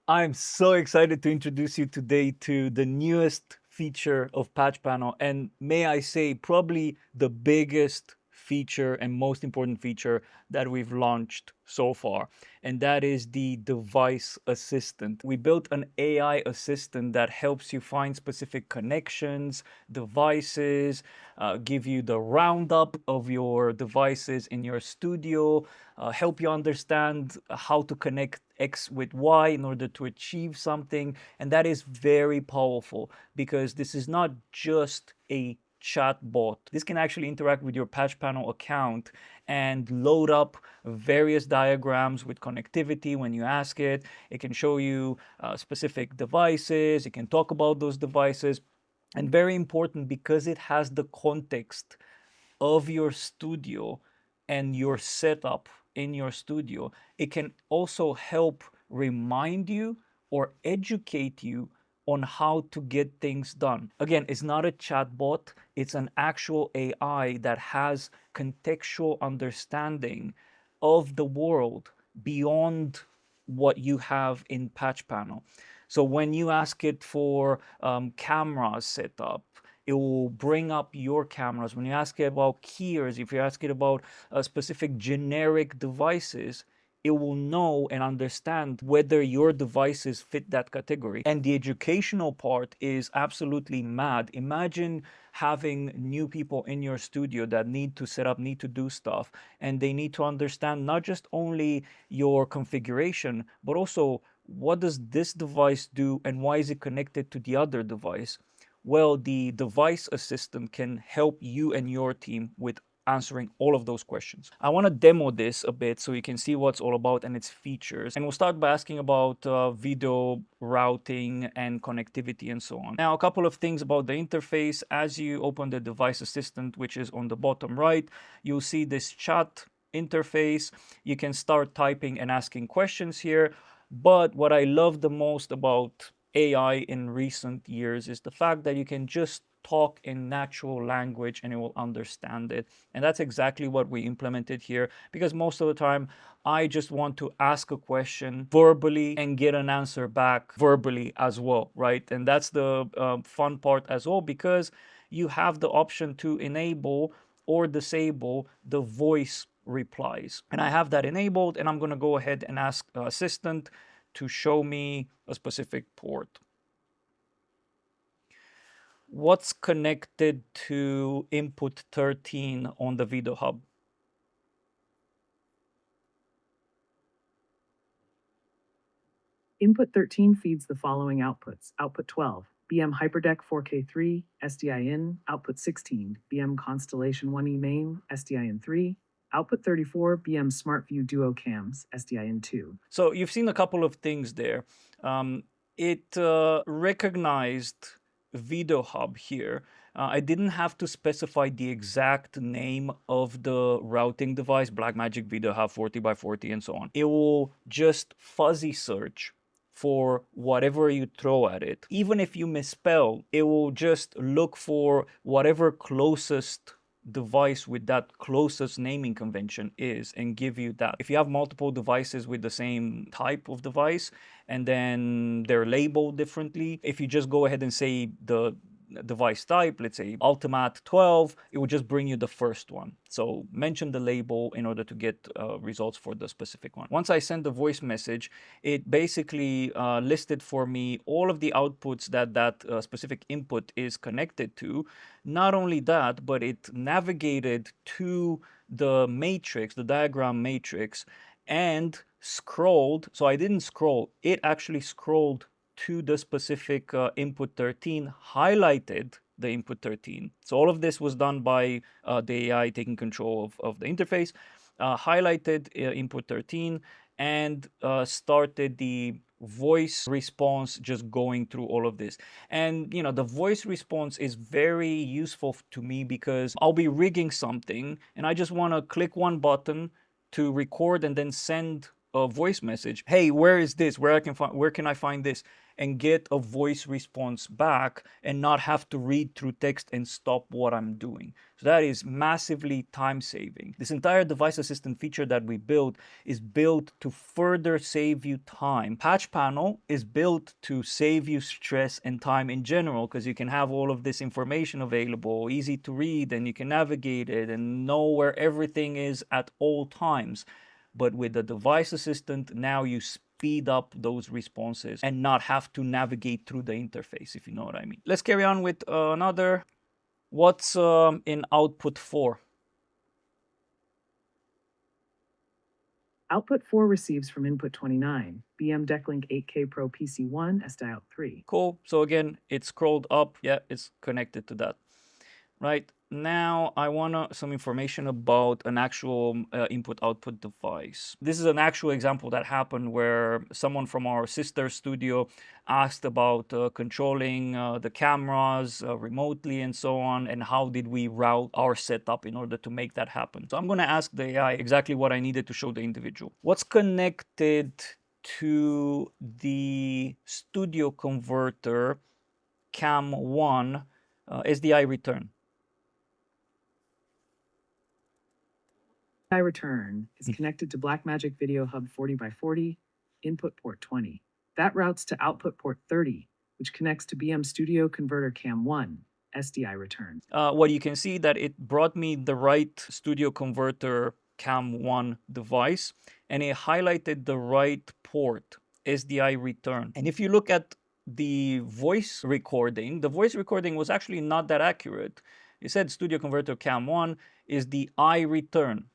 I'm so excited to introduce you today to the newest feature of Patch Panel, and may I say, probably the biggest feature and most important feature that we've launched so far, and that is the device assistant. We built an AI assistant that helps you find specific connections, devices, give you the roundup of your devices in your studio, help you understand how to connect X with Y in order to achieve something. And that is very powerful because this is not just a chatbot. This can actually interact with your Patch Panel account and load up various diagrams with connectivity when you ask it. It can show you specific devices. It can talk about those devices. And very important, because it has the context of your studio and your setup in your studio, it can also help remind you or educate you on how to get things done. Again, it's not a chatbot, it's an actual AI that has contextual understanding of the world beyond what you have in Patch Panel. So when you ask it for cameras set up, it will bring up your cameras. When you ask it about keys, if you ask it about specific generic devices, it will know and understand whether your devices fit that category. And the educational part is absolutely mad. Imagine having new people in your studio that need to set up, need to do stuff, and they need to understand not just only your configuration, but also what does this device do and why is it connected to the other device. Well, the device assistant can help you and your team with answering all of those questions. I want to demo this a bit so you can see what it's all about and its features. And we'll start by asking about video routing and connectivity and so on. Now, a couple of things about the interface. As you open the device assistant, which is on the bottom right, you'll see this chat interface. You can start typing and asking questions here. But what I love the most about AI in recent years is the fact that you can just talk in natural language and it will understand it. And that's exactly what we implemented here, because most of the time I just want to ask a question verbally and get an answer back verbally as well, right? And that's the fun part as well, because you have the option to enable or disable the voice replies. And I have that enabled, and I'm going to go ahead and ask Assistant to show me a specific port. What's connected to input 13 on the Video Hub? Input 13 feeds the following outputs. Output 12, BM HyperDeck 4K3, SDI-in. Output 16, BM Constellation 1E main, SDI-in 3. Output 34, BM SmartView Duo Cams, SDI-in 2. So you've seen a couple of things there. It recognized Video Hub here. I didn't have to specify the exact name of the routing device, Blackmagic Video Hub 40x40 and so on. It will just fuzzy search for whatever you throw at it. Even if you misspell, it will just look for whatever closest device with that closest naming convention is and give you that. If you have multiple devices with the same type of device and then they're labeled differently, if you just go ahead and say the device type, let's say Ultimat 12, it will just bring you the first one. So mention the label in order to get results for the specific one. Once I send the voice message, it basically listed for me all of the outputs that specific input is connected to. Not only that, but it navigated to the matrix, the diagram matrix, and scrolled. So I didn't scroll, it actually scrolled to the specific input 13, highlighted the input 13. So all of this was done by the AI taking control of the interface, highlighted input 13, and started the voice response, just going through all of this. And you know, the voice response is very useful to me because I'll be rigging something and I just want to click one button to record and then send a voice message, hey, where is this? Where can I find this? And get a voice response back and not have to read through text and stop what I'm doing. So that is massively time saving. This entire device assistant feature that we built is built to further save you time. Patch Panel is built to save you stress and time in general, because you can have all of this information available, easy to read, and you can navigate it and know where everything is at all times. But with the device assistant, now you speed up those responses and not have to navigate through the interface, if you know what I mean. Let's carry on with another. What's in output 4? Output 4 receives from input 29, BM Decklink 8K Pro PC1 SDIOut 3. Cool. So again, it's scrolled up. Yeah, it's connected to that. Right now, I want some information about an actual input-output device. This is an actual example that happened where someone from our sister studio asked about controlling the cameras remotely and so on, and how did we route our setup in order to make that happen. So I'm going to ask the AI exactly what I needed to show the individual. What's connected to the studio converter CAM1 SDI return? Return is connected to Blackmagic Video Hub 40x40, input port 20. That routes to output port 30, which connects to BM Studio Converter CAM1, SDI return. What you can see that it brought me the right Studio Converter CAM1 device, and it highlighted the right port, SDI return. And if you look at the voice recording was actually not that accurate. It said Studio Converter CAM1 is the I return,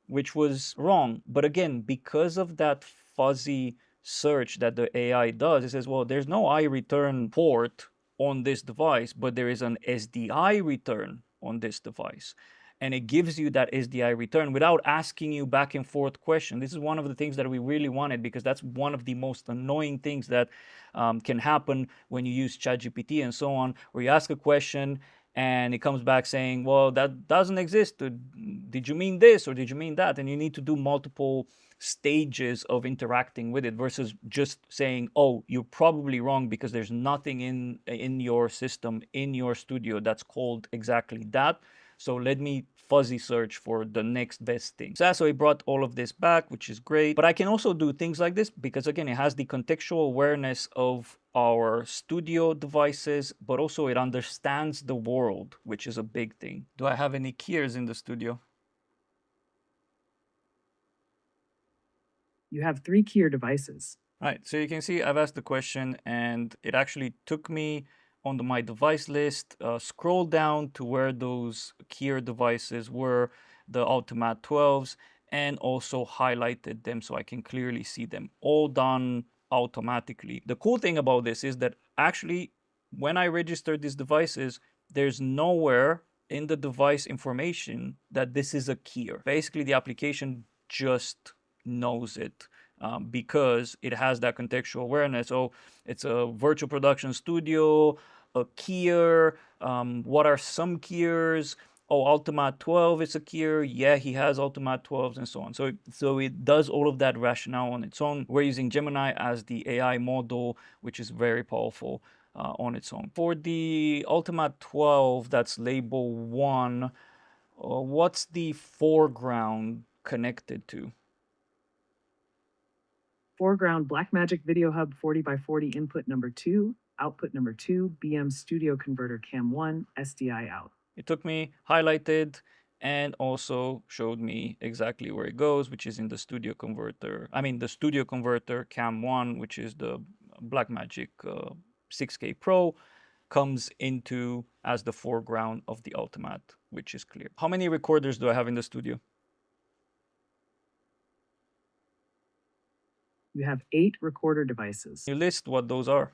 which was wrong. But again, because of that fuzzy search that the AI does, it says, well, there's no I return port on this device, but there is an SDI return on this device. And it gives you that SDI return without asking you back and forth question. This is one of the things that we really wanted, because that's one of the most annoying things that can happen when you use ChatGPT and so on, where you ask a question and it comes back saying, well, that doesn't exist. Did you mean this or did you mean that? And you need to do multiple stages of interacting with it versus just saying, oh, you're probably wrong because there's nothing in your system, in your studio that's called exactly that. So let me fuzzy search for the next best thing. So it brought all of this back, which is great. But I can also do things like this because, again, it has the contextual awareness of our studio devices, but also it understands the world, which is a big thing. Do I have any keys in the studio? You have 3 keyer devices. Right, so you can see I've asked the question and it actually took me on my device list, scroll down to where those keyer devices were, the Ultimat 12s, and also highlighted them so I can clearly see them, all done automatically. The cool thing about this is that actually when I registered these devices, there's nowhere in the device information that this is a keyer. Basically, the application just knows it. Because it has that contextual awareness. So it's a virtual production studio, a keyer. What are some keyers? Oh, Ultimat 12 is a keyer. Yeah, he has Ultimat 12s and so on. So it does all of that rationale on its own. We're using Gemini as the AI model, which is very powerful on its own. For the Ultimat 12, that's label 1, what's the foreground connected to? Foreground Blackmagic Video Hub 40x40 input number 2, output number 2, BM Studio Converter CAM1, SDI out. It took me, highlighted, and also showed me exactly where it goes, which is in the Studio Converter. The Studio Converter CAM1, which is the Blackmagic 6K Pro, comes into as the foreground of the Ultimat, which is clear. How many recorders do I have in the studio? You have 8 recorder devices. You list what those are.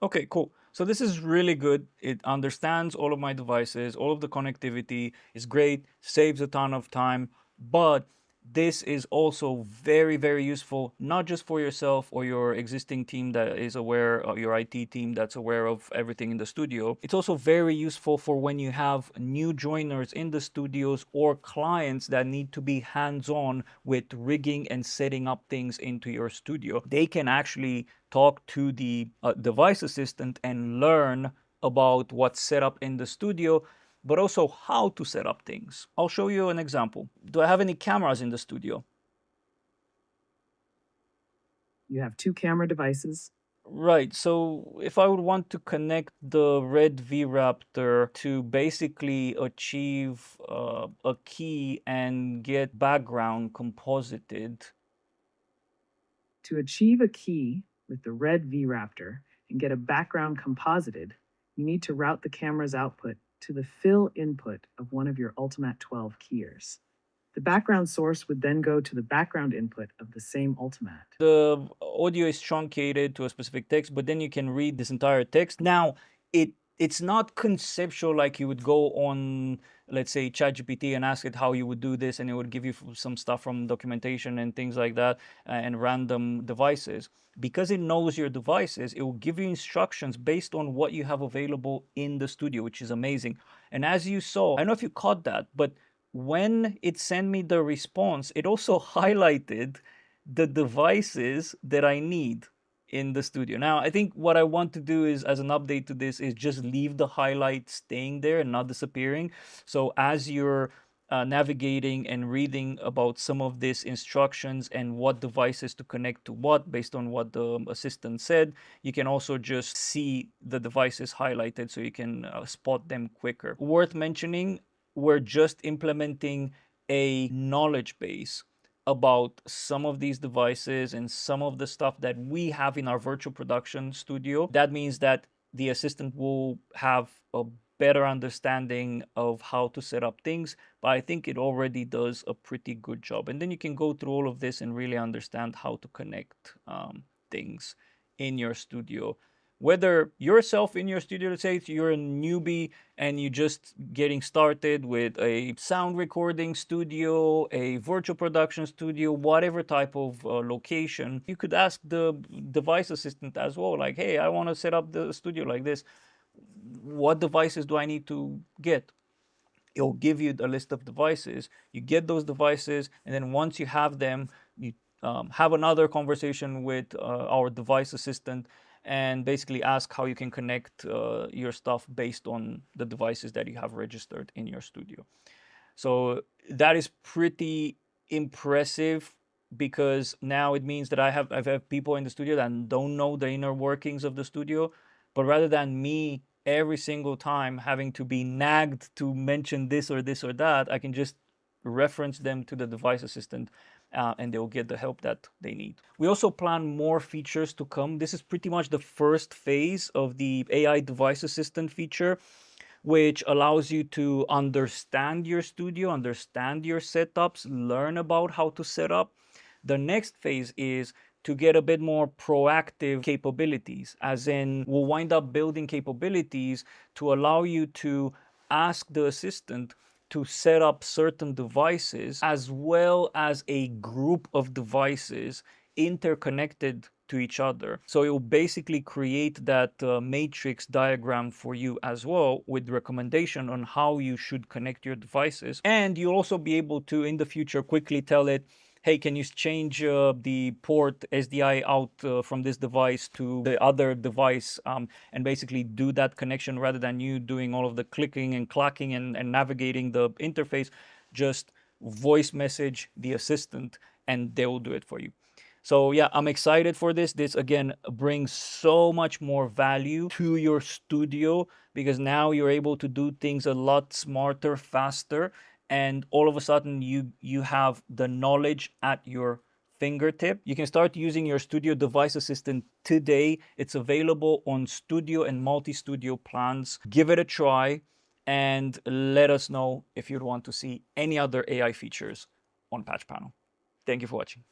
Okay, cool. So this is really good. It understands all of my devices, all of the connectivity is great, saves a ton of time, but This is also very, very useful, not just for yourself or your existing team that is aware, of your IT team that's aware of everything in the studio. It's also very useful for when you have new joiners in the studios or clients that need to be hands-on with rigging and setting up things into your studio. They can actually talk to the device assistant and learn about what's set up in the studio, but also how to set up things. I'll show you an example. Do I have any cameras in the studio? You have 2 camera devices. Right, so if I would want to connect the Red VRaptor to basically achieve a key and get background composited. To achieve a key with the red VRaptor and get a background composited, you need to route the camera's output to the fill input of one of your Ultimat 12 keyers. The background source would then go to the background input of the same Ultimat. The audio is truncated to a specific text, but then you can read this entire text. Now, it's not conceptual like you would go on, let's say, ChatGPT and ask it how you would do this, and it would give you some stuff from documentation and things like that, and random devices. Because it knows your devices, it will give you instructions based on what you have available in the studio, which is amazing. And as you saw, I don't know if you caught that, but when it sent me the response, it also highlighted the devices that I need in the studio. Now, I think what I want to do is, as an update to this, is just leave the highlight staying there and not disappearing. So as you're navigating and reading about some of these instructions and what devices to connect to what based on what the assistant said, you can also just see the devices highlighted so you can spot them quicker. Worth mentioning, we're just implementing a knowledge base about some of these devices and some of the stuff that we have in our virtual production studio. That means that the assistant will have a better understanding of how to set up things, but I think it already does a pretty good job. And then you can go through all of this and really understand how to connect things in your studio. Whether yourself in your studio, let's say you're a newbie and you're just getting started with a sound recording studio, a virtual production studio, whatever type of location, you could ask the device assistant as well, like, hey, I want to set up the studio like this. What devices do I need to get? It'll give you a list of devices. You get those devices, and then once you have them, you have another conversation with our device assistant and basically ask how you can connect your stuff based on the devices that you have registered in your studio. So that is pretty impressive, because now it means that I've had people in the studio that don't know the inner workings of the studio, but rather than me every single time having to be nagged to mention this or this or that, I can just reference them to the device assistant and they'll get the help that they need. We also plan more features to come. This is pretty much the first phase of the AI device assistant feature, which allows you to understand your studio, understand your setups, learn about how to set up. The next phase is to get a bit more proactive capabilities, as in we'll wind up building capabilities to allow you to ask the assistant to set up certain devices as well as a group of devices interconnected to each other. So it will basically create that matrix diagram for you as well, with recommendation on how you should connect your devices. And you'll also be able to, in the future, quickly tell it, hey, can you change the port SDI out from this device to the other device, and basically do that connection rather than you doing all of the clicking and clacking and navigating the interface. Just voice message the assistant and they will do it for you. So yeah, I'm excited for this. This again brings so much more value to your studio, because now you're able to do things a lot smarter, faster, and all of a sudden you have the knowledge at your fingertip. You can start using your studio device assistant today. It's available on studio and multi-studio plans. Give it a try and let us know if you'd want to see any other AI features on PatchPanel. Thank you for watching.